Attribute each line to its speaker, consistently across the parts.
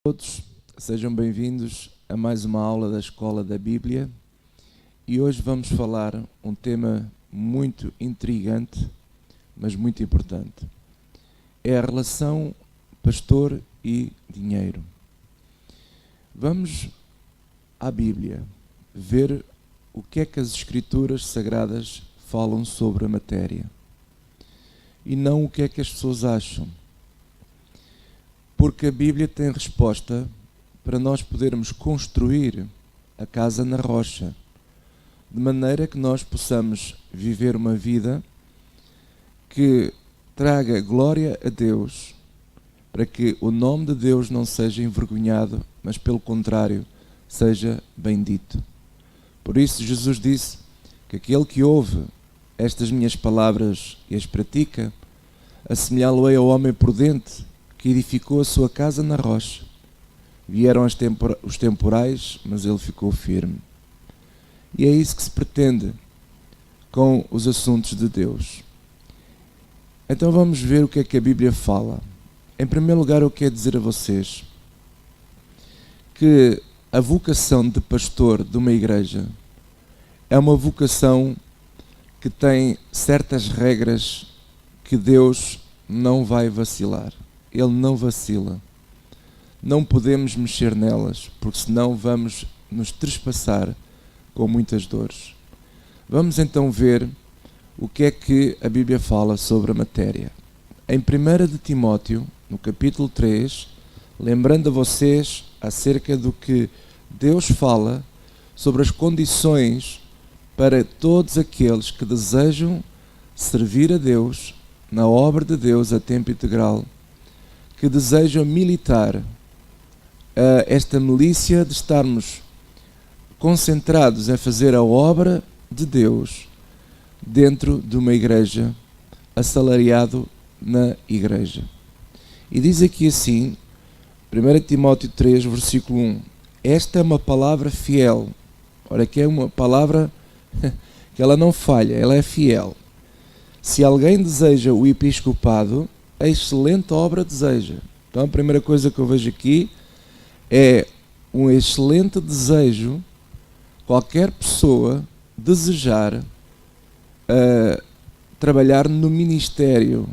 Speaker 1: Todos sejam bem-vindos a mais uma aula da Escola da Bíblia e hoje vamos falar um tema muito intrigante, mas muito importante. É a relação pastor e dinheiro. Vamos à Bíblia ver o que é que as Escrituras Sagradas falam sobre a matéria e não o que é que as pessoas acham. Porque a Bíblia tem resposta para nós podermos construir a casa na rocha, de maneira que nós possamos viver uma vida que traga glória a Deus, para que o nome de Deus não seja envergonhado, mas pelo contrário, seja bendito. Por isso Jesus disse que aquele que ouve estas minhas palavras e as pratica, assemelhá-lo-ei ao homem prudente, que edificou a sua casa na rocha. Vieram os temporais, mas ele ficou firme. E é isso que se pretende com os assuntos de Deus. Então vamos ver o que é que a Bíblia fala. Em primeiro lugar, eu quero dizer a vocês que a vocação de pastor de uma igreja é uma vocação que tem certas regras que Deus não vai vacilar. Ele não vacila. Não podemos mexer nelas, porque senão vamos nos trespassar com muitas dores. Vamos então ver o que é que a Bíblia fala sobre a matéria. Em 1 de Timóteo, no capítulo 3, lembrando a vocês acerca do que Deus fala sobre as condições para todos aqueles que desejam servir a Deus na obra de Deus a tempo integral, que desejam militar esta milícia de estarmos concentrados em fazer a obra de Deus dentro de uma igreja, assalariado na igreja. E diz aqui assim, 1 Timóteo 3, versículo 1, esta é uma palavra fiel. Ora, que é uma palavra que ela não falha, ela é fiel. Se alguém deseja o episcopado, a excelente obra deseja. Então a primeira coisa que eu vejo aqui é um excelente desejo, qualquer pessoa desejar trabalhar no ministério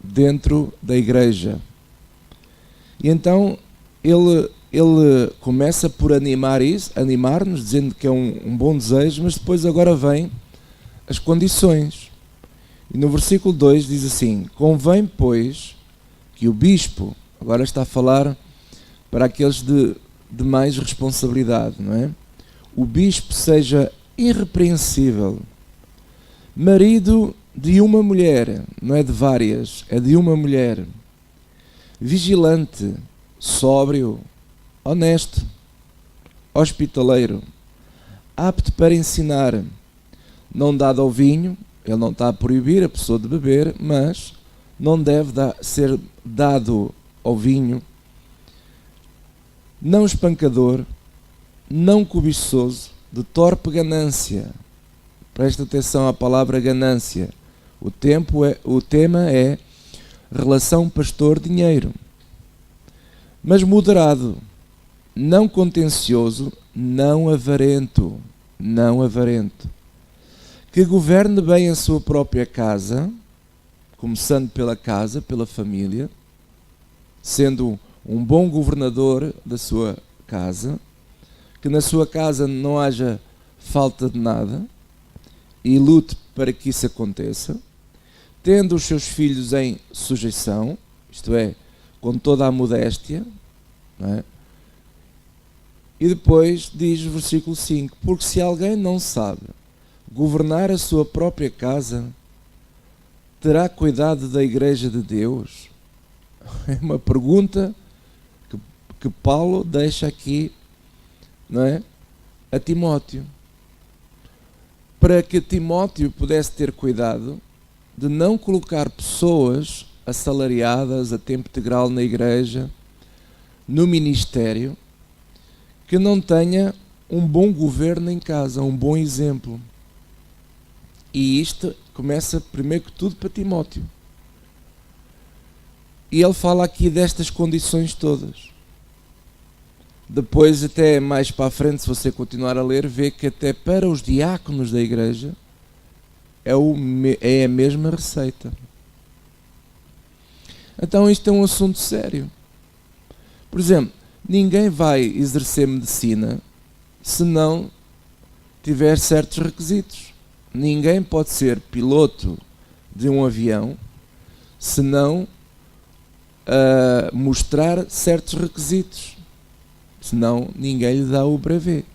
Speaker 1: dentro da igreja. E então ele começa por animar-nos, dizendo que é um bom desejo, mas depois agora vem as condições. E no versículo 2 diz assim, convém, pois, que o bispo, agora está a falar para aqueles de mais responsabilidade, não é? O bispo seja irrepreensível, marido de uma mulher, não é de várias, é de uma mulher, vigilante, sóbrio, honesto, hospitaleiro, apto para ensinar, não dado ao vinho. Ele não está a proibir a pessoa de beber, mas não deve ser dado ao vinho, não espancador, não cobiçoso, de torpe ganância. Presta atenção à palavra ganância. O tema é relação pastor-dinheiro. Mas moderado, não contencioso, não avarento, que governe bem a sua própria casa, começando pela casa, pela família, sendo um bom governador da sua casa, que na sua casa não haja falta de nada e lute para que isso aconteça, tendo os seus filhos em sujeição, isto é, com toda a modéstia, não é? E depois diz o versículo 5, porque se alguém não sabe governar a sua própria casa, terá cuidado da igreja de Deus? É uma pergunta que Paulo deixa aqui, não é? A Timóteo. Para que Timóteo pudesse ter cuidado de não colocar pessoas assalariadas a tempo integral na igreja, no ministério, que não tenha um bom governo em casa, um bom exemplo. E isto começa primeiro que tudo para Timóteo. E ele fala aqui destas condições todas. Depois, até mais para a frente, se você continuar a ler, vê que até para os diáconos da igreja é a mesma receita. Então isto é um assunto sério. Por exemplo, ninguém vai exercer medicina se não tiver certos requisitos. Ninguém pode ser piloto de um avião se não mostrar certos requisitos. Senão ninguém lhe dá o brevet.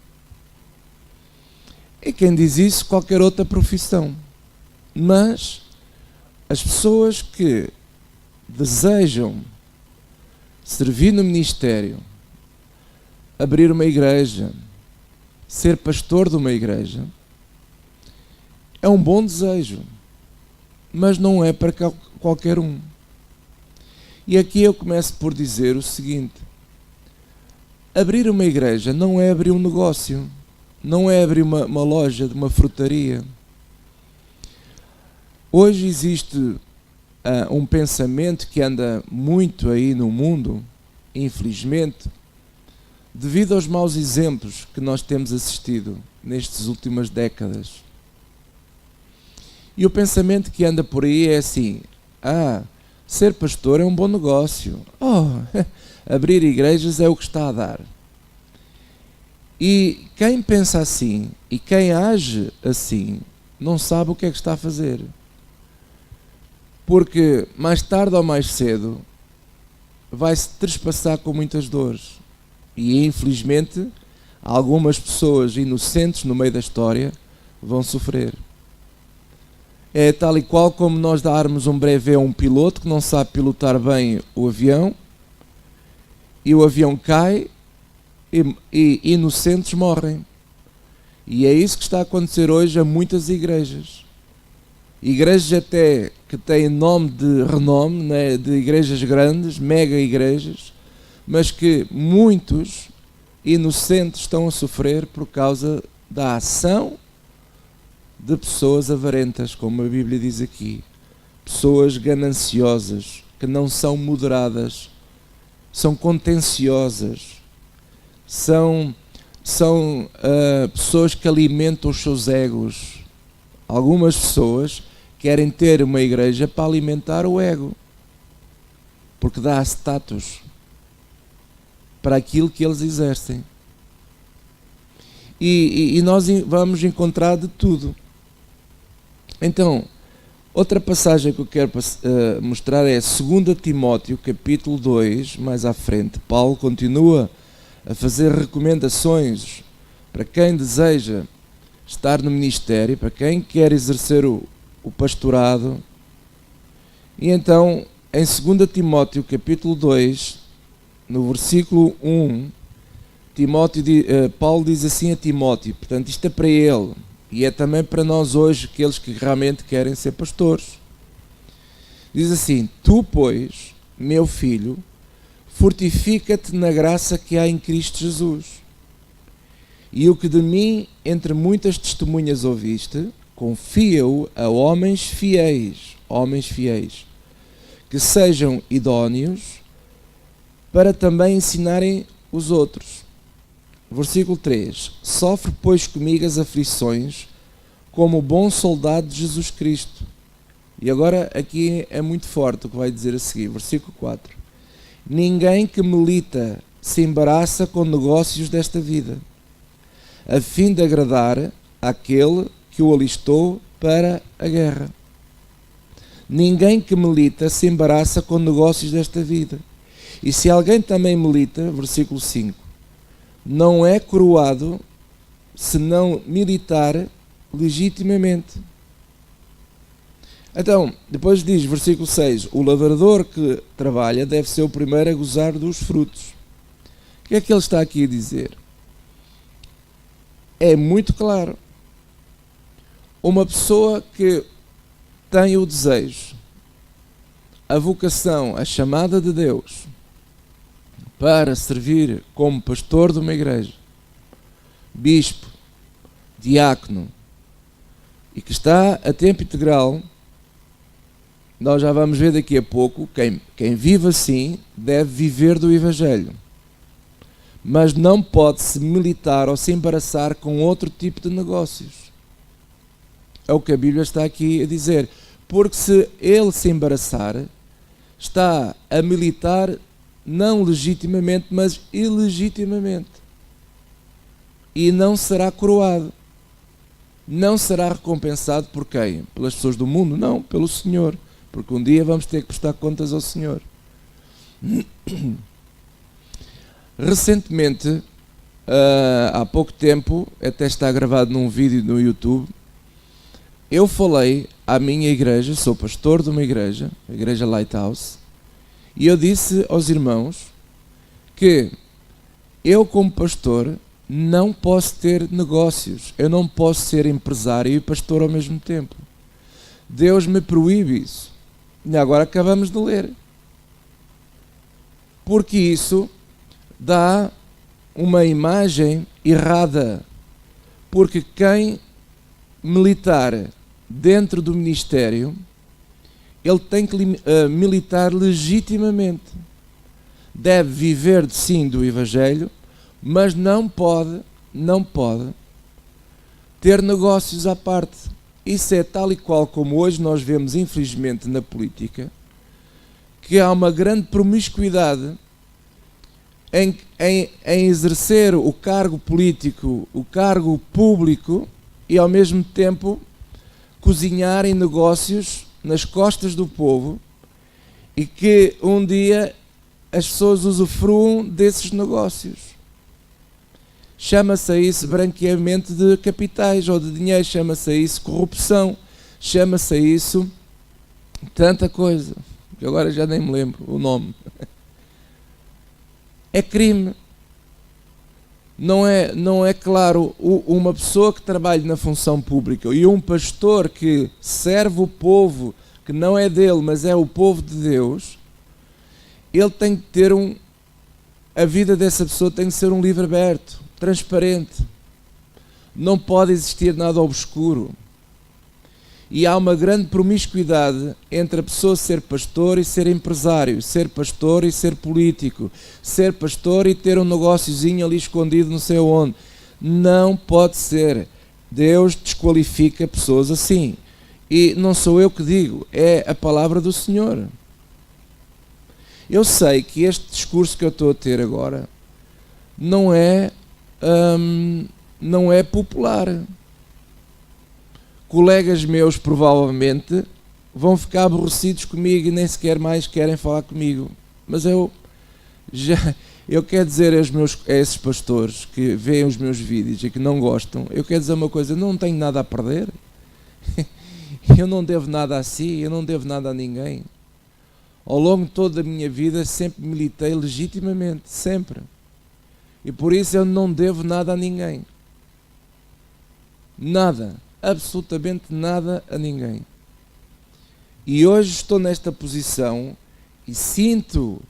Speaker 1: E quem diz isso, qualquer outra profissão. Mas as pessoas que desejam servir no ministério, abrir uma igreja, ser pastor de uma igreja, é um bom desejo, mas não é para qualquer um. E aqui eu começo por dizer o seguinte: abrir uma igreja não é abrir um negócio, não é abrir uma loja de uma frutaria. Hoje existe um pensamento que anda muito aí no mundo, infelizmente, devido aos maus exemplos que nós temos assistido nestas últimas décadas. E o pensamento que anda por aí é assim: ser pastor é um bom negócio. Abrir igrejas é o que está a dar. E quem pensa assim e quem age assim não sabe o que é que está a fazer. Porque mais tarde ou mais cedo vai-se trespassar com muitas dores. E infelizmente algumas pessoas inocentes no meio da história vão sofrer. É tal e qual como nós darmos um brevet a um piloto que não sabe pilotar bem o avião, e o avião cai e inocentes morrem. E é isso que está a acontecer hoje a muitas igrejas. Igrejas até que têm nome de renome, né, de igrejas grandes, mega igrejas, mas que muitos inocentes estão a sofrer por causa da ação de pessoas avarentas, como a Bíblia diz aqui. Pessoas gananciosas, que não são moderadas, são contenciosas, são pessoas que alimentam os seus egos. Algumas pessoas querem ter uma igreja para alimentar o ego, porque dá status para aquilo que eles exercem. E nós vamos encontrar de tudo. Então, outra passagem que eu quero mostrar é 2 Timóteo, capítulo 2, mais à frente. Paulo continua a fazer recomendações para quem deseja estar no ministério, para quem quer exercer o pastorado. E então, em 2 Timóteo, capítulo 2, no versículo 1, Paulo diz assim a Timóteo, portanto isto é para ele, e é também para nós hoje, aqueles que realmente querem ser pastores. Diz assim: tu, pois, meu filho, fortifica-te na graça que há em Cristo Jesus. E o que de mim, entre muitas testemunhas ouviste, confia-o a homens fiéis, que sejam idóneos para também ensinarem os outros. Versículo 3: sofre, pois, comigo as aflições, como bom soldado de Jesus Cristo. E agora aqui é muito forte o que vai dizer a seguir. Versículo 4: ninguém que milita se embaraça com negócios desta vida, a fim de agradar àquele que o alistou para a guerra. Ninguém que milita se embaraça com negócios desta vida. E se alguém também milita, versículo 5, não é coroado se não militar legitimamente. Então, depois diz, versículo 6, o lavrador que trabalha deve ser o primeiro a gozar dos frutos. O que é que ele está aqui a dizer? É muito claro. Uma pessoa que tem o desejo, a vocação, a chamada de Deus para servir como pastor de uma igreja, bispo, diácono, e que está a tempo integral, nós já vamos ver daqui a pouco, quem vive assim deve viver do Evangelho. mas não pode se militar ou se embaraçar com outro tipo de negócios. É o que a Bíblia está aqui a dizer. Porque se ele se embaraçar, está a militar não legitimamente, mas ilegitimamente. E não será coroado. Não será recompensado por quem? Pelas pessoas do mundo? Não, pelo Senhor. Porque um dia vamos ter que prestar contas ao Senhor. Recentemente, há pouco tempo, até está gravado num vídeo no YouTube, eu falei à minha igreja, sou pastor de uma igreja, a Igreja Lighthouse, e eu disse aos irmãos que eu, como pastor, não posso ter negócios, eu não posso ser empresário e pastor ao mesmo tempo. Deus me proíbe isso. E agora acabamos de ler. Porque isso dá uma imagem errada. Porque quem militar dentro do ministério, ele tem que militar legitimamente. Deve viver sim do Evangelho, mas não pode ter negócios à parte. Isso é tal e qual como hoje nós vemos, infelizmente, na política, que há uma grande promiscuidade em exercer o cargo político, o cargo público, e ao mesmo tempo cozinhar em negócios nas costas do povo, e que um dia as pessoas usufruam desses negócios. Chama-se a isso branqueamento de capitais ou de dinheiro, chama-se a isso corrupção, chama-se a isso tanta coisa, que agora já nem me lembro o nome. É crime. Não é claro, uma pessoa que trabalha na função pública e um pastor que serve o povo, que não é dele, mas é o povo de Deus, ele tem que ter a vida dessa pessoa tem que ser um livro aberto, transparente. Não pode existir nada obscuro. E há uma grande promiscuidade entre a pessoa ser pastor e ser empresário, ser pastor e ser político, ser pastor e ter um negóciozinho ali escondido não sei onde. Não pode ser. Deus desqualifica pessoas assim. E não sou eu que digo, é a palavra do Senhor. Eu sei que este discurso que eu estou a ter agora não é popular. Colegas meus provavelmente vão ficar aborrecidos comigo e nem sequer mais querem falar comigo. Mas eu quero dizer a esses pastores que veem os meus vídeos e que não gostam, eu quero dizer uma coisa: eu não tenho nada a perder. Eu não devo nada a si, eu não devo nada a ninguém. Ao longo de toda a minha vida sempre militei legitimamente, sempre. E por isso eu não devo nada a ninguém. Nada. Absolutamente nada a ninguém. E hoje estou nesta posição e sinto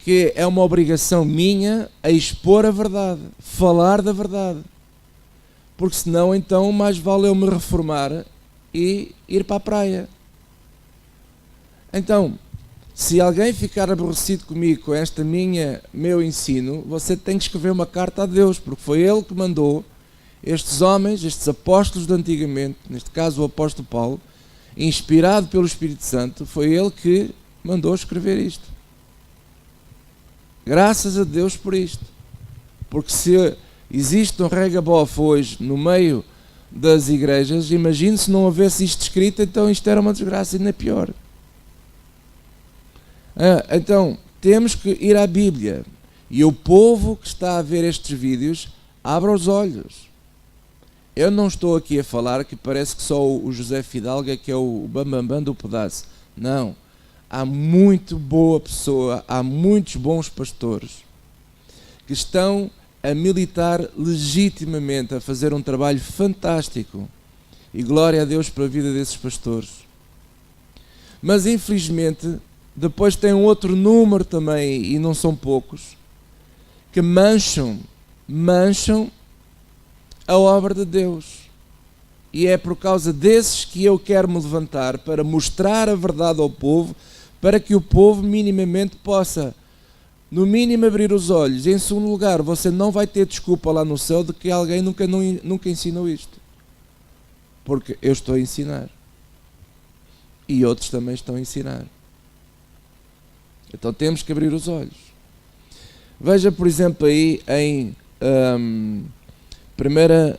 Speaker 1: que é uma obrigação minha a expor a verdade, falar da verdade. Porque senão então mais vale eu me reformar e ir para a praia. Então, se alguém ficar aborrecido comigo com meu ensino, você tem que escrever uma carta a Deus, porque foi Ele que mandou estes homens, estes apóstolos de antigamente, neste caso o apóstolo Paulo, inspirado pelo Espírito Santo, foi ele que mandou escrever isto. Graças a Deus por isto. Porque se existe um regabof hoje no meio das igrejas, imagine se não houvesse isto escrito, então isto era uma desgraça ainda pior. Então, temos que ir à Bíblia. E o povo que está a ver estes vídeos, abra os olhos. Eu não estou aqui a falar que parece que só o José Fidalgo é que é o bambambam do pedaço. Não. Há muito boa pessoa, há muitos bons pastores que estão a militar legitimamente, a fazer um trabalho fantástico. E glória a Deus pela vida desses pastores. Mas infelizmente, depois tem um outro número também, e não são poucos, que mancham a obra de Deus. E é por causa desses que eu quero me levantar para mostrar a verdade ao povo, para que o povo minimamente possa No mínimo abrir os olhos. E em segundo lugar, você não vai ter desculpa lá no céu de que alguém nunca ensinou isto. Porque eu estou a ensinar. E outros também estão a ensinar. Então temos que abrir os olhos. Veja, por exemplo, aí em 1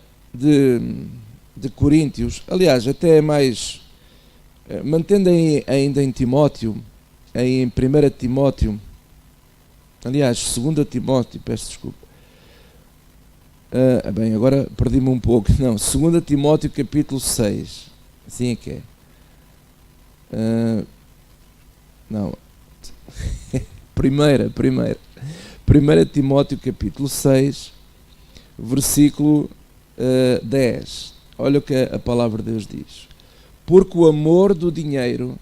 Speaker 1: de Coríntios, aliás, até é mais, mantendo ainda em Timóteo, em 1 Timóteo, aliás, 2 Timóteo, peço desculpa. Bem, agora perdi-me um pouco. Não, 2 Timóteo capítulo 6. Assim é que é. Não. 1 Timóteo capítulo 6, versículo 10. Olha o que a palavra de Deus diz. Porque o amor do dinheiro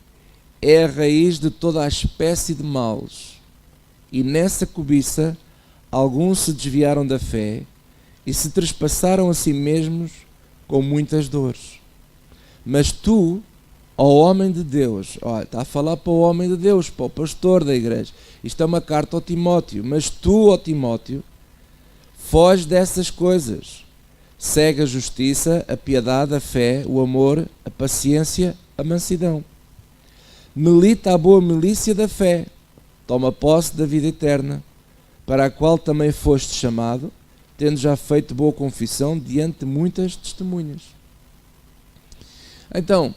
Speaker 1: é a raiz de toda a espécie de males. E nessa cobiça, alguns se desviaram da fé e se trespassaram a si mesmos com muitas dores. Mas tu, ó homem de Deus, olha, está a falar para o homem de Deus, para o pastor da igreja. Isto é uma carta ao Timóteo. Mas tu, ó Timóteo, foge dessas coisas. Segue a justiça, a piedade, a fé, o amor, a paciência, a mansidão. Milita a boa milícia da fé. Toma posse da vida eterna, para a qual também foste chamado, tendo já feito boa confissão diante de muitas testemunhas. Então,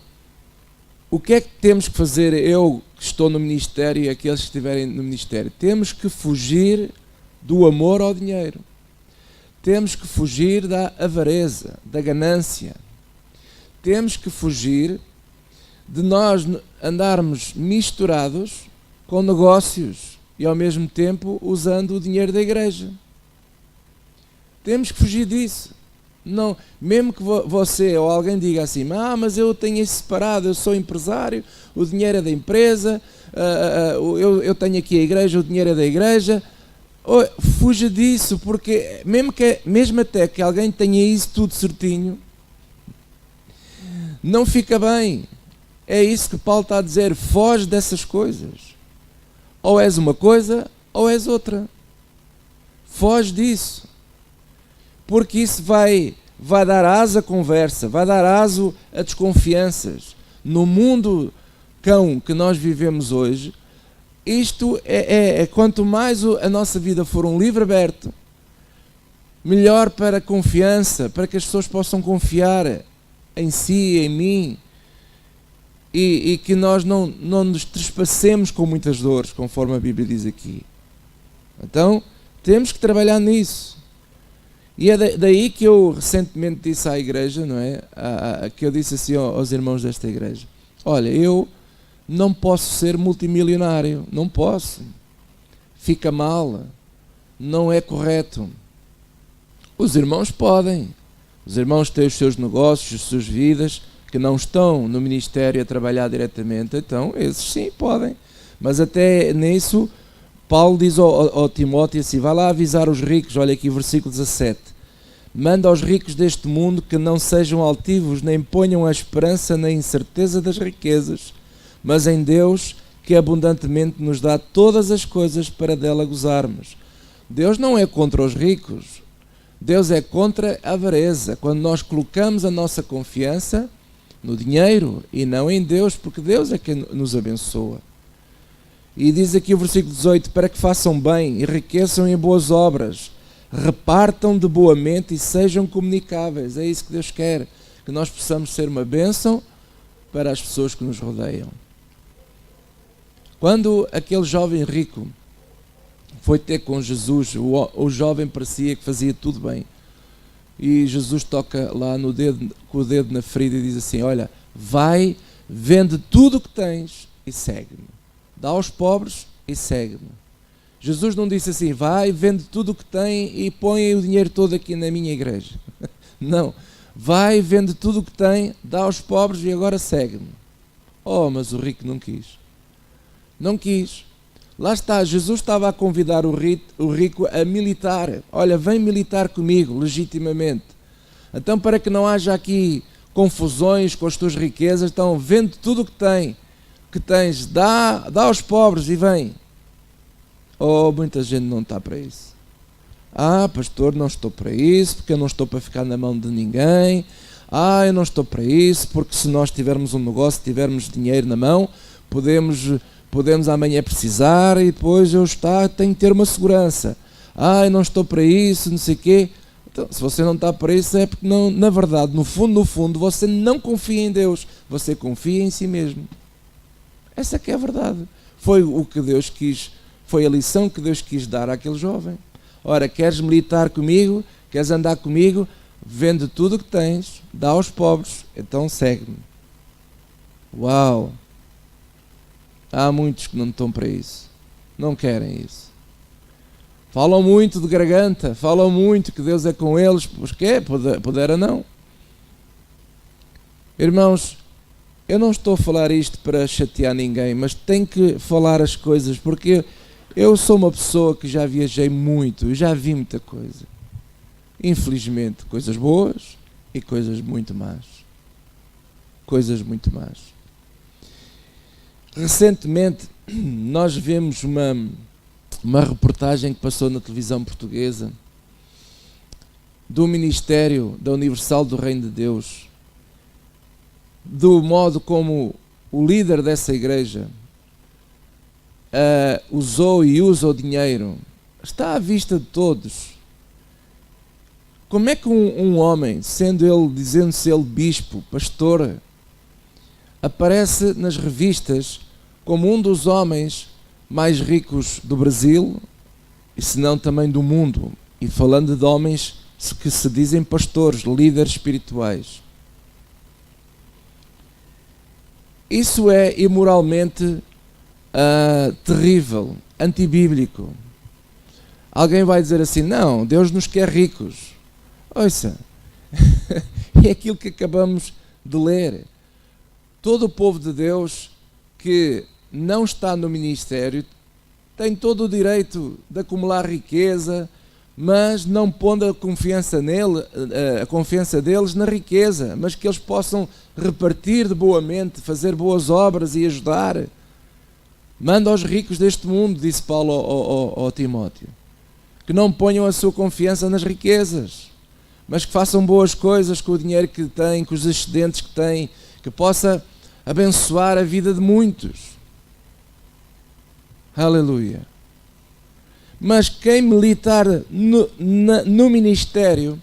Speaker 1: o que é que temos que fazer, eu que estou no ministério e aqueles que estiverem no ministério? Temos que fugir do amor ao dinheiro. Temos que fugir da avareza, da ganância. Temos que fugir de nós andarmos misturados com negócios e ao mesmo tempo usando o dinheiro da igreja. Temos que fugir disso. Não, mesmo que você ou alguém diga assim, mas eu tenho isso separado, eu sou empresário, o dinheiro é da empresa, eu tenho aqui a igreja, o dinheiro é da igreja. Fuja disso, porque mesmo até que alguém tenha isso tudo certinho, não fica bem. É isso que Paulo está a dizer, foge dessas coisas. Ou és uma coisa, ou és outra. Foge disso. Porque isso vai dar asa à conversa, vai dar aso a desconfianças. No mundo cão que nós vivemos hoje, isto quanto mais a nossa vida for um livro aberto, melhor para a confiança, para que as pessoas possam confiar em si, em mim, e que nós não nos trespassemos com muitas dores, conforme a Bíblia diz aqui. Então, temos que trabalhar nisso. E é daí que eu recentemente disse à igreja, não é? Que eu disse assim aos irmãos desta igreja: olha, eu não posso ser multimilionário, não posso. Fica mal, não é correto. Os irmãos podem. Os irmãos têm os seus negócios, as suas vidas, que não estão no ministério a trabalhar diretamente, então esses sim podem. Mas até nisso, Paulo diz ao Timóteo assim, vai lá avisar os ricos, olha aqui versículo 17, manda aos ricos deste mundo que não sejam altivos, nem ponham a esperança na incerteza das riquezas, mas em Deus, que abundantemente nos dá todas as coisas para dela gozarmos. Deus não é contra os ricos, Deus é contra a avareza, quando nós colocamos a nossa confiança no dinheiro e não em Deus, porque Deus é quem nos abençoa. E diz aqui o versículo 18, para que façam bem, enriqueçam em boas obras, repartam de boa mente e sejam comunicáveis. É isso que Deus quer, que nós possamos ser uma bênção para as pessoas que nos rodeiam. Quando aquele jovem rico foi ter com Jesus, o jovem parecia que fazia tudo bem, e Jesus toca lá no dedo, com o dedo na ferida e diz assim, olha, vai, vende tudo o que tens e segue-me. Dá aos pobres e segue-me. Jesus não disse assim, vai, vende tudo o que tem e põe o dinheiro todo aqui na minha igreja. Não, vai, vende tudo o que tem, dá aos pobres e agora segue-me. Oh, mas o rico não quis. Não quis. Lá está, Jesus estava a convidar o rico a militar. Olha, vem militar comigo, legitimamente. Então, para que não haja aqui confusões com as tuas riquezas, então vende tudo o que tens, dá aos pobres e vem. Oh, muita gente não está para isso. Ah, pastor, não estou para isso, porque eu não estou para ficar na mão de ninguém. Ah, eu não estou para isso, porque se nós tivermos um negócio, tivermos dinheiro na mão, podemos amanhã precisar e depois tenho que ter uma segurança. Ah, eu não estou para isso, não sei o quê. Então, se você não está para isso, é porque, não, na verdade, no fundo, você não confia em Deus. Você confia em si mesmo. Essa que é a verdade. Foi o que Deus quis, foi a lição que Deus quis dar àquele jovem. Ora, queres militar comigo? Queres andar comigo? Vende tudo o que tens, dá aos pobres, então segue-me. Uau! Há muitos que não estão para isso. Não querem isso. Falam muito de garganta, falam muito que Deus é com eles, porque pudera não. Irmãos, eu não estou a falar isto para chatear ninguém, mas tenho que falar as coisas, porque eu sou uma pessoa que já viajei muito, e já vi muita coisa. Infelizmente, coisas boas e coisas muito más. Coisas muito más. Recentemente, nós vimos uma reportagem que passou na televisão portuguesa do Ministério da Universal do Reino de Deus, do modo como o líder dessa igreja usou e usa o dinheiro. Está à vista de todos. Como é que um homem, dizendo-se ele bispo, pastor, aparece nas revistas como um dos homens mais ricos do Brasil, e se não também do mundo, e falando de homens que se dizem pastores, líderes espirituais? Isso é imoralmente terrível, antibíblico. Alguém vai dizer assim: não, Deus nos quer ricos. Ouça, é aquilo que acabamos de ler. Todo o povo de Deus que não está no ministério tem todo o direito de acumular riqueza, mas não pondo a confiança deles na riqueza, mas que eles possam repartir de boamente, fazer boas obras e ajudar. Manda aos ricos deste mundo, disse Paulo ao Timóteo, que não ponham a sua confiança nas riquezas, mas que façam boas coisas com o dinheiro que têm, com os excedentes que têm, que possa abençoar a vida de muitos. Aleluia. Mas quem militar no ministério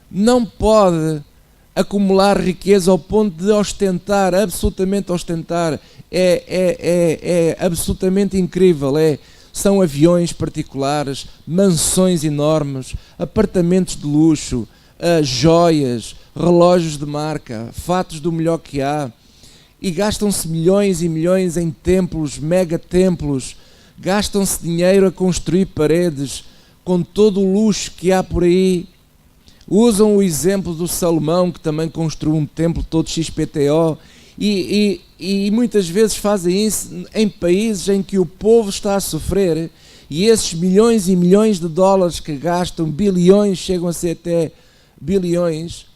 Speaker 1: não pode acumular riqueza ao ponto de ostentar, absolutamente ostentar. É absolutamente incrível. São aviões particulares, mansões enormes, apartamentos de luxo, joias, relógios de marca, fatos do melhor que há. E gastam-se milhões e milhões em templos, megatemplos. Gastam-se dinheiro a construir paredes com todo o luxo que há por aí. Usam o exemplo do Salomão, que também construiu um templo todo XPTO. E muitas vezes fazem isso em países em que o povo está a sofrer. E esses milhões e milhões de dólares que gastam, bilhões, chegam a ser até bilhões,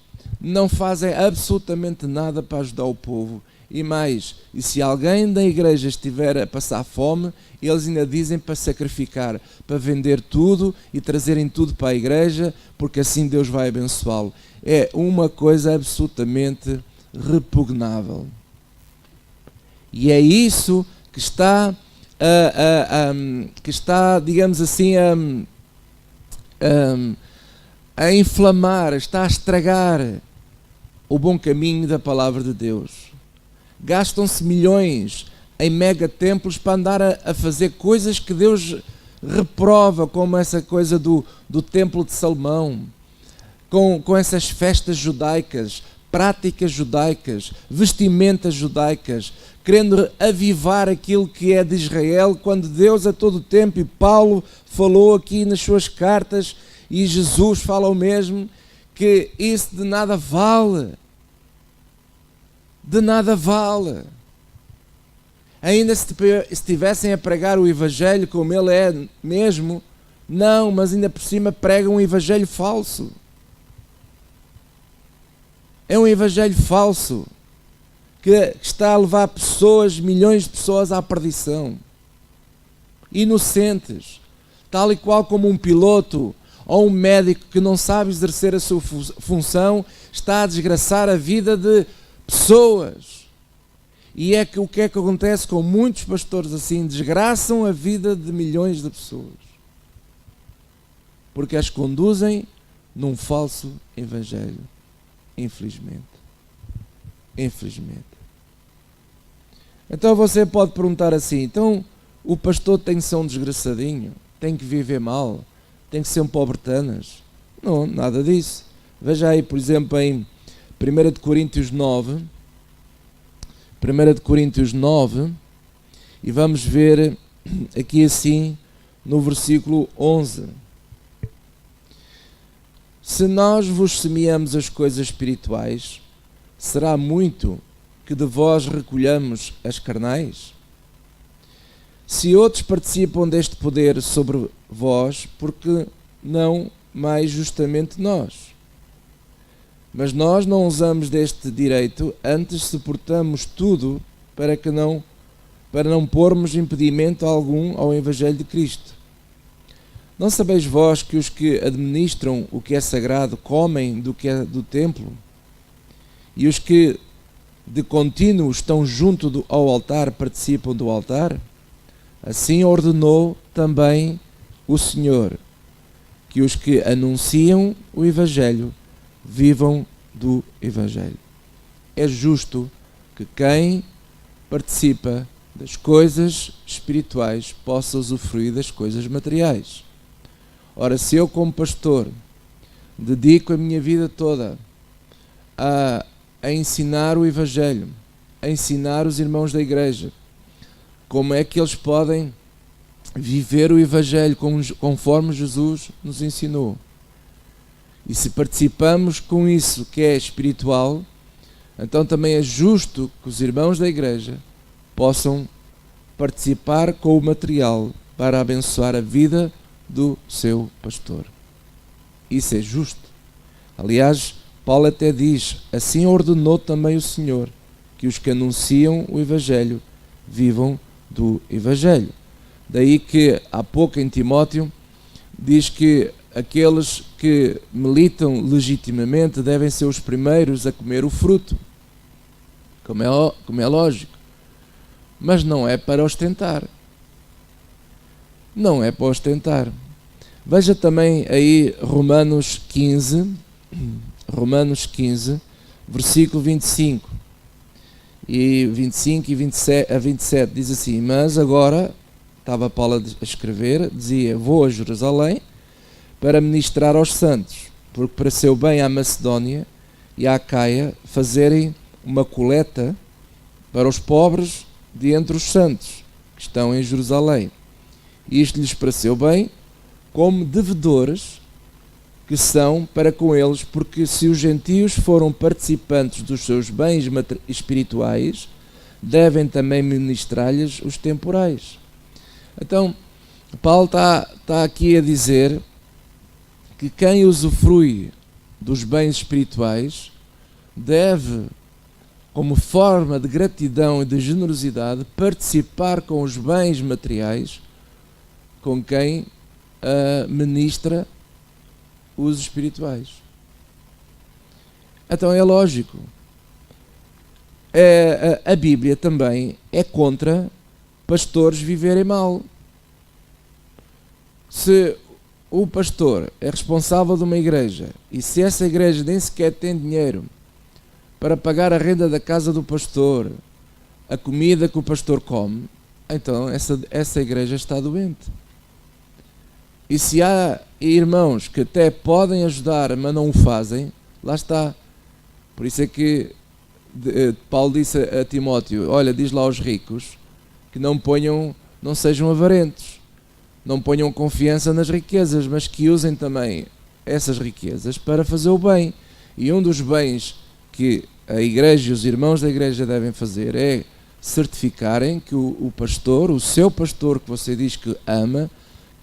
Speaker 1: não fazem absolutamente nada para ajudar o povo. E mais, e se alguém da igreja estiver a passar fome, eles ainda dizem para sacrificar, para vender tudo e trazerem tudo para a igreja, porque assim Deus vai abençoá-lo. É uma coisa absolutamente repugnável. E é isso que está, digamos assim, a inflamar, está a estragar o bom caminho da palavra de Deus. Gastam-se milhões em megatemplos para andar a fazer coisas que Deus reprova, como essa coisa do templo de Salomão, com essas festas judaicas, práticas judaicas, vestimentas judaicas, querendo avivar aquilo que é de Israel, quando Deus a todo o tempo, e Paulo falou aqui nas suas cartas, e Jesus fala o mesmo, que isso de nada vale. De nada vale. Ainda se estivessem a pregar o Evangelho como ele é mesmo, não, mas ainda por cima pregam um Evangelho falso. É um Evangelho falso que está a levar pessoas, milhões de pessoas à perdição. inocentes, tal e qual como um piloto ou um médico que não sabe exercer a sua função, está a desgraçar a vida de pessoas. E o que é que acontece com muitos pastores assim? Desgraçam a vida de milhões de pessoas, porque as conduzem num falso evangelho, infelizmente. Então você pode perguntar assim, então o pastor tem que ser um desgraçadinho, tem que viver mal, tem que ser um pobretanas? Não, nada disso. Veja aí, por exemplo, em 1 de Coríntios 9, e vamos ver aqui assim no versículo 11. Se nós vos semeamos as coisas espirituais, será muito que de vós recolhamos as carnais? Se outros participam deste poder sobre vós, porque não mais justamente nós? Mas nós não usamos deste direito, antes suportamos tudo para não pormos impedimento algum ao Evangelho de Cristo. Não sabeis vós que os que administram o que é sagrado comem do que é do templo? E os que de contínuo estão junto ao altar participam do altar? Assim ordenou também o Senhor, que os que anunciam o Evangelho vivam do Evangelho. É justo que quem participa das coisas espirituais possa usufruir das coisas materiais. Ora, se eu como pastor dedico a minha vida toda a ensinar o Evangelho, a ensinar os irmãos da igreja como é que eles podem viver o Evangelho conforme Jesus nos ensinou, e se participamos com isso que é espiritual, então também é justo que os irmãos da igreja possam participar com o material para abençoar a vida do seu pastor. Isso é justo. Aliás, Paulo até diz, assim ordenou também o Senhor, que os que anunciam o Evangelho vivam do Evangelho. Daí que há pouco em Timóteo diz que aqueles que militam legitimamente devem ser os primeiros a comer o fruto, como é lógico, mas não é para ostentar. Não é para ostentar. Veja também aí Romanos 15, versículo 25 e 27, diz assim, mas agora, estava Paulo a escrever, dizia, vou a Jerusalém para ministrar aos santos, porque pareceu bem à Macedónia e à Acaia fazerem uma coleta para os pobres de entre os santos que estão em Jerusalém. Isto lhes pareceu bem, como devedores que são para com eles, porque se os gentios foram participantes dos seus bens espirituais, devem também ministrar-lhes os temporais. Então, Paulo está aqui a dizer que quem usufrui dos bens espirituais deve, como forma de gratidão e de generosidade, participar com os bens materiais com quem ministra os espirituais. Então é lógico. A Bíblia também é contra pastores viverem mal. Se o pastor é responsável de uma igreja e se essa igreja nem sequer tem dinheiro para pagar a renda da casa do pastor, a comida que o pastor come, então essa igreja está doente. E se há irmãos que até podem ajudar, mas não o fazem, lá está. Por isso é que Paulo disse a Timóteo, olha, diz lá aos ricos que não sejam avarentos, não ponham confiança nas riquezas, mas que usem também essas riquezas para fazer o bem. E um dos bens que a igreja e os irmãos da igreja devem fazer é certificarem que o pastor, o seu pastor que você diz que ama,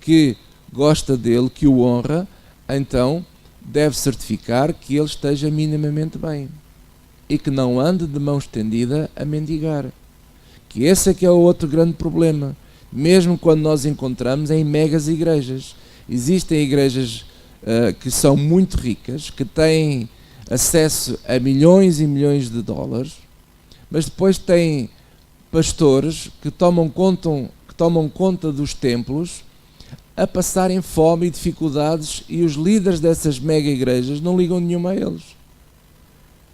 Speaker 1: que gosta dele, que o honra, então deve certificar que ele esteja minimamente bem e que não ande de mão estendida a mendigar. Que esse é que é o outro grande problema. mesmo quando nós encontramos em megas igrejas. Existem igrejas que são muito ricas, que têm acesso a milhões e milhões de dólares, mas depois têm pastores que tomam conta dos templos a passarem fome e dificuldades, e os líderes dessas mega igrejas não ligam nenhuma a eles.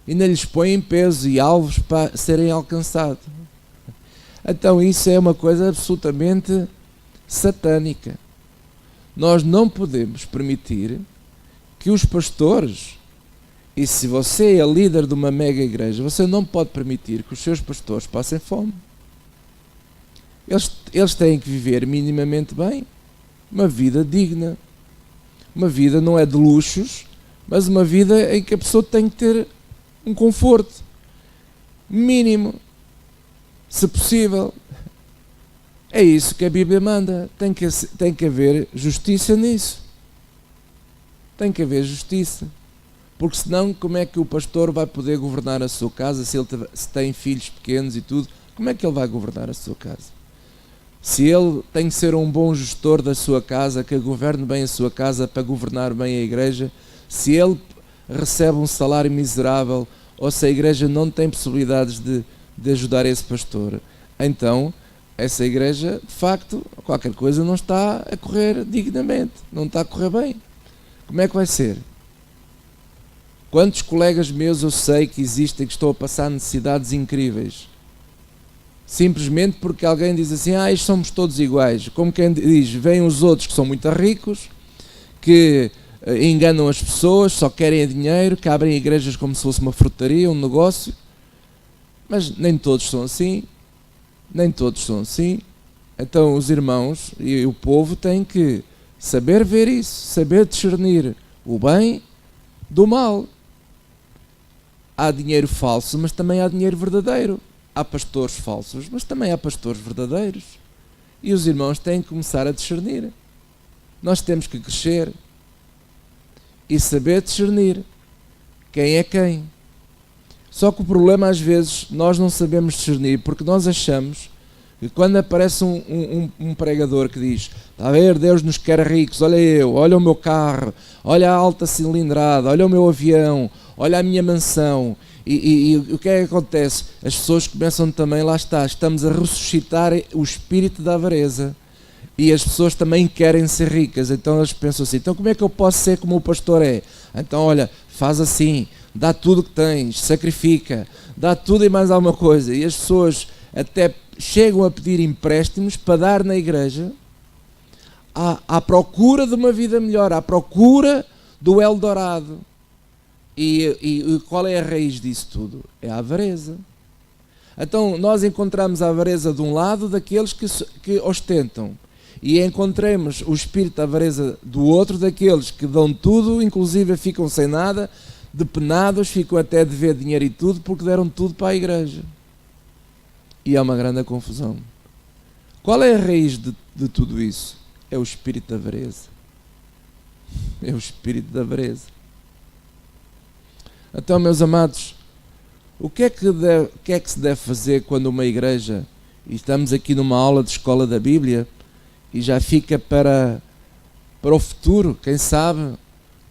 Speaker 1: Ainda lhes põem peso e alvos para serem alcançados. Então isso é uma coisa absolutamente satânica. Nós não podemos permitir que os pastores, e se você é líder de uma mega igreja, você não pode permitir que os seus pastores passem fome. Eles têm que viver minimamente bem, uma vida digna. Uma vida não é de luxos, mas uma vida em que a pessoa tem que ter um conforto mínimo, se possível. É isso que a Bíblia manda. Tem que haver justiça nisso. Tem que haver justiça. Porque senão, como é que o pastor vai poder governar a sua casa, se tem filhos pequenos e tudo? Como é que ele vai governar a sua casa? Se ele tem que ser um bom gestor da sua casa, que governe bem a sua casa para governar bem a igreja, se ele recebe um salário miserável, ou se a igreja não tem possibilidades de ajudar esse pastor, então essa igreja, de facto, qualquer coisa não está a correr dignamente, não está a correr bem. Como é que vai ser? Quantos colegas meus eu sei que existem, que estão a passar necessidades incríveis, simplesmente porque alguém diz assim, isto somos todos iguais, como quem diz, vêm os outros que são muito ricos, que enganam as pessoas, só querem dinheiro, que abrem igrejas como se fosse uma frutaria, um negócio, mas nem todos são assim, nem todos são assim. Então os irmãos e o povo têm que saber ver isso, saber discernir o bem do mal. Há dinheiro falso, mas também há dinheiro verdadeiro. Há pastores falsos, mas também há pastores verdadeiros. E os irmãos têm que começar a discernir. Nós temos que crescer e saber discernir quem é quem. Só que o problema, às vezes, nós não sabemos discernir, porque nós achamos que quando aparece um pregador que diz, está a ver, Deus nos quer ricos, olha eu, olha o meu carro, olha a alta cilindrada, olha o meu avião, olha a minha mansão, e o que é que acontece? As pessoas começam também, lá está, estamos a ressuscitar o espírito da avareza, e as pessoas também querem ser ricas, então elas pensam assim, então como é que eu posso ser como o pastor é? Então olha, faz assim, dá tudo o que tens, sacrifica, dá tudo e mais alguma coisa, e as pessoas até chegam a pedir empréstimos para dar na igreja, à procura de uma vida melhor, à procura do Eldorado. E qual é a raiz disso tudo? É a avareza. Então nós encontramos a avareza de um lado daqueles que ostentam, e encontramos o espírito da avareza do outro, daqueles que dão tudo, inclusive ficam sem nada, depenados, ficam até a dever dinheiro e tudo, porque deram tudo para a igreja. E há uma grande confusão. Qual é a raiz de tudo isso? É o espírito da avareza. É o espírito da avareza. Então, meus amados, o que é que se deve fazer quando uma igreja, e estamos aqui numa aula de escola da Bíblia, e já fica para o futuro, quem sabe,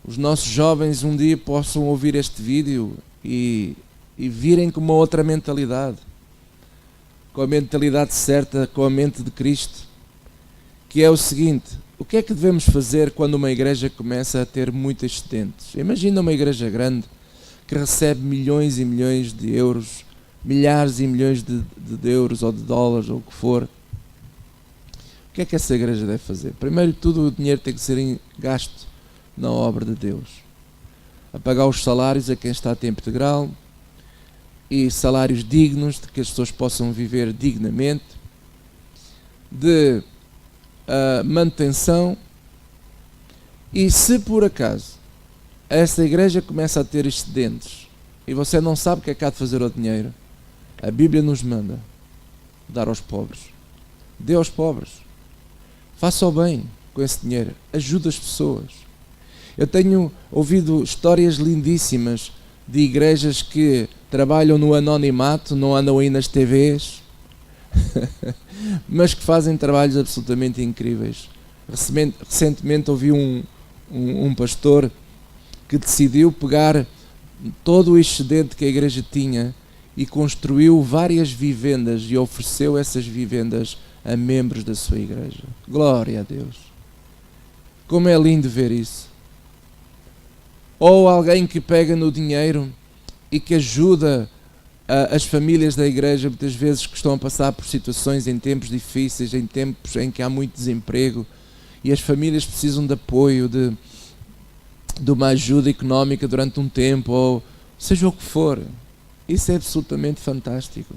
Speaker 1: os nossos jovens um dia possam ouvir este vídeo e virem com uma outra mentalidade, com a mentalidade certa, com a mente de Cristo, que é o seguinte: o que é que devemos fazer quando uma igreja começa a ter muitos excedentes? Imagina uma igreja grande que recebe milhões e milhões de euros, milhares e milhões de euros ou de dólares ou o que for. O que é que essa igreja deve fazer? Primeiro de tudo, o dinheiro tem que ser gasto na obra de Deus, a pagar os salários a quem está a tempo integral, e salários dignos, de que as pessoas possam viver dignamente, de manutenção. E se por acaso essa igreja começa a ter excedentes e você não sabe o que é que há de fazer ao dinheiro, a Bíblia nos manda dar aos pobres. Dê aos pobres, faça o bem com esse dinheiro, ajude as pessoas. Eu tenho ouvido histórias lindíssimas de igrejas que trabalham no anonimato, não andam aí nas TVs, mas que fazem trabalhos absolutamente incríveis. Recentemente ouvi um pastor que decidiu pegar todo o excedente que a igreja tinha e construiu várias vivendas e ofereceu essas vivendas a membros da sua igreja. Glória a Deus! Como é lindo ver isso. Ou alguém que pega no dinheiro e que ajuda as famílias da igreja, muitas vezes que estão a passar por situações em tempos difíceis, em tempos em que há muito desemprego, e as famílias precisam de apoio, de uma ajuda económica durante um tempo, ou seja o que for. Isso é absolutamente fantástico.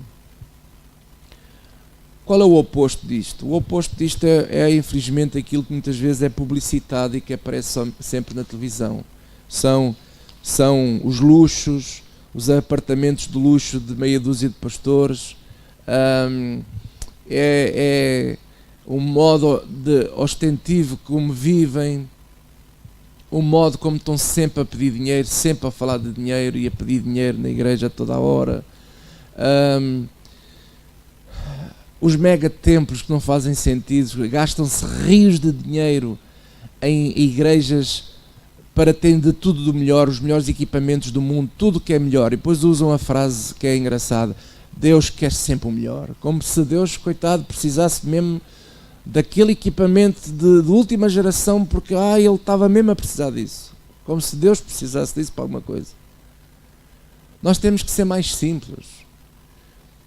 Speaker 1: Qual é o oposto disto? O oposto disto é infelizmente aquilo que muitas vezes é publicitado e que aparece sempre na televisão. São os luxos, os apartamentos de luxo de meia dúzia de pastores, é o modo ostentivo como vivem, o modo como estão sempre a pedir dinheiro, sempre a falar de dinheiro e a pedir dinheiro na igreja a toda a hora. Os megatemplos que não fazem sentido, gastam-se rios de dinheiro em igrejas para terem de tudo do melhor, os melhores equipamentos do mundo, tudo que é melhor. E depois usam a frase que é engraçada: Deus quer sempre o melhor. Como se Deus, coitado, precisasse mesmo daquele equipamento de última geração, porque ele estava mesmo a precisar disso. Como se Deus precisasse disso para alguma coisa. Nós temos que ser mais simples.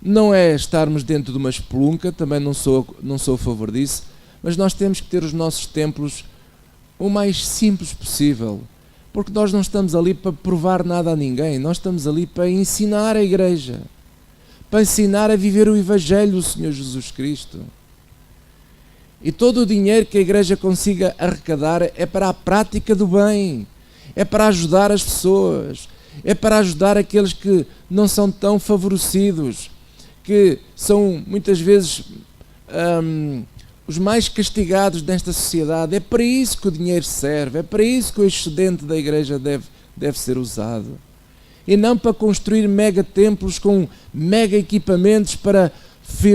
Speaker 1: Não é estarmos dentro de uma espelunca, também não sou a favor disso, mas nós temos que ter os nossos templos o mais simples possível, porque nós não estamos ali para provar nada a ninguém, nós estamos ali para ensinar a igreja, para ensinar a viver o Evangelho do Senhor Jesus Cristo. E todo o dinheiro que a igreja consiga arrecadar é para a prática do bem, é para ajudar as pessoas, é para ajudar aqueles que não são tão favorecidos, que são muitas vezes os mais castigados desta sociedade. É para isso que o dinheiro serve, é para isso que o excedente da igreja deve ser usado. E não para construir mega templos com mega equipamentos para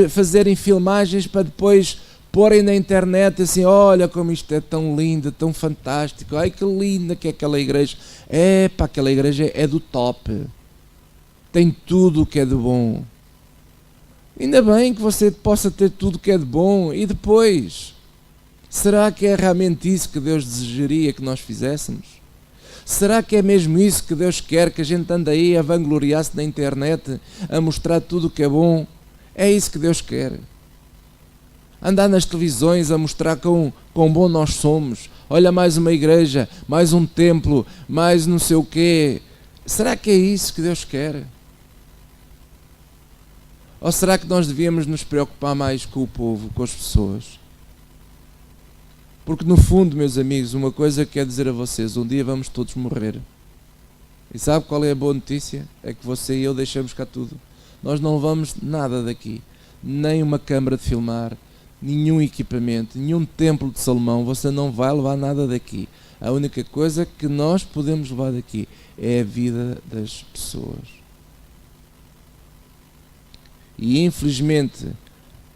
Speaker 1: fazerem filmagens para depois porem na internet assim: olha como isto é tão lindo, tão fantástico, ai que linda que é aquela igreja. Aquela igreja é do top, tem tudo o que é de bom. Ainda bem que você possa ter tudo que é de bom, e depois, será que é realmente isso que Deus desejaria que nós fizéssemos? Será que é mesmo isso que Deus quer, que a gente ande aí a vangloriar-se na internet, a mostrar tudo o que é bom? É isso que Deus quer? Andar nas televisões a mostrar quão bom nós somos? Olha, mais uma igreja, mais um templo, mais não sei o quê. Será que é isso que Deus quer? Ou será que nós devíamos nos preocupar mais com o povo, com as pessoas? Porque no fundo, meus amigos, uma coisa que quero dizer a vocês: um dia vamos todos morrer. E sabe qual é a boa notícia? É que você e eu deixamos cá tudo. Nós não levamos nada daqui. Nem uma câmara de filmar, nenhum equipamento, nenhum templo de Salomão. Você não vai levar nada daqui. A única coisa que nós podemos levar daqui é a vida das pessoas. E infelizmente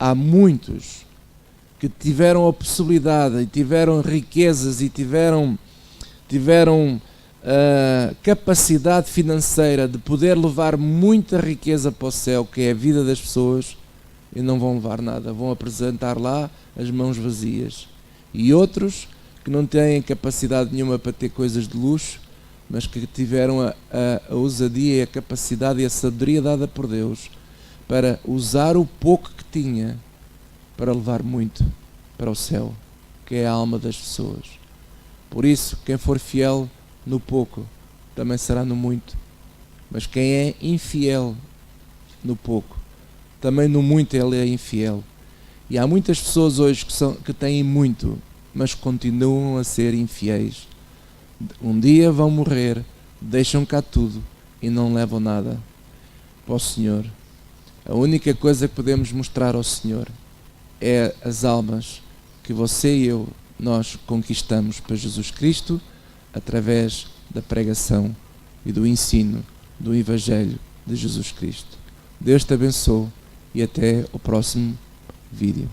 Speaker 1: há muitos que tiveram a possibilidade e tiveram riquezas e tiveram capacidade financeira de poder levar muita riqueza para o céu, que é a vida das pessoas, e não vão levar nada, vão apresentar lá as mãos vazias. E outros que não têm capacidade nenhuma para ter coisas de luxo, mas que tiveram a ousadia e a capacidade e a sabedoria dada por Deus para usar o pouco que tinha para levar muito para o céu, que é a alma das pessoas. Por isso, quem for fiel no pouco também será no muito, mas quem é infiel no pouco, também no muito ele é infiel. E há muitas pessoas hoje que têm muito, mas continuam a ser infiéis. Um dia vão morrer, deixam cá tudo e não levam nada para o Senhor. A única coisa que podemos mostrar ao Senhor é as almas que você e eu, nós conquistamos para Jesus Cristo através da pregação e do ensino do Evangelho de Jesus Cristo. Deus te abençoe e até o próximo vídeo.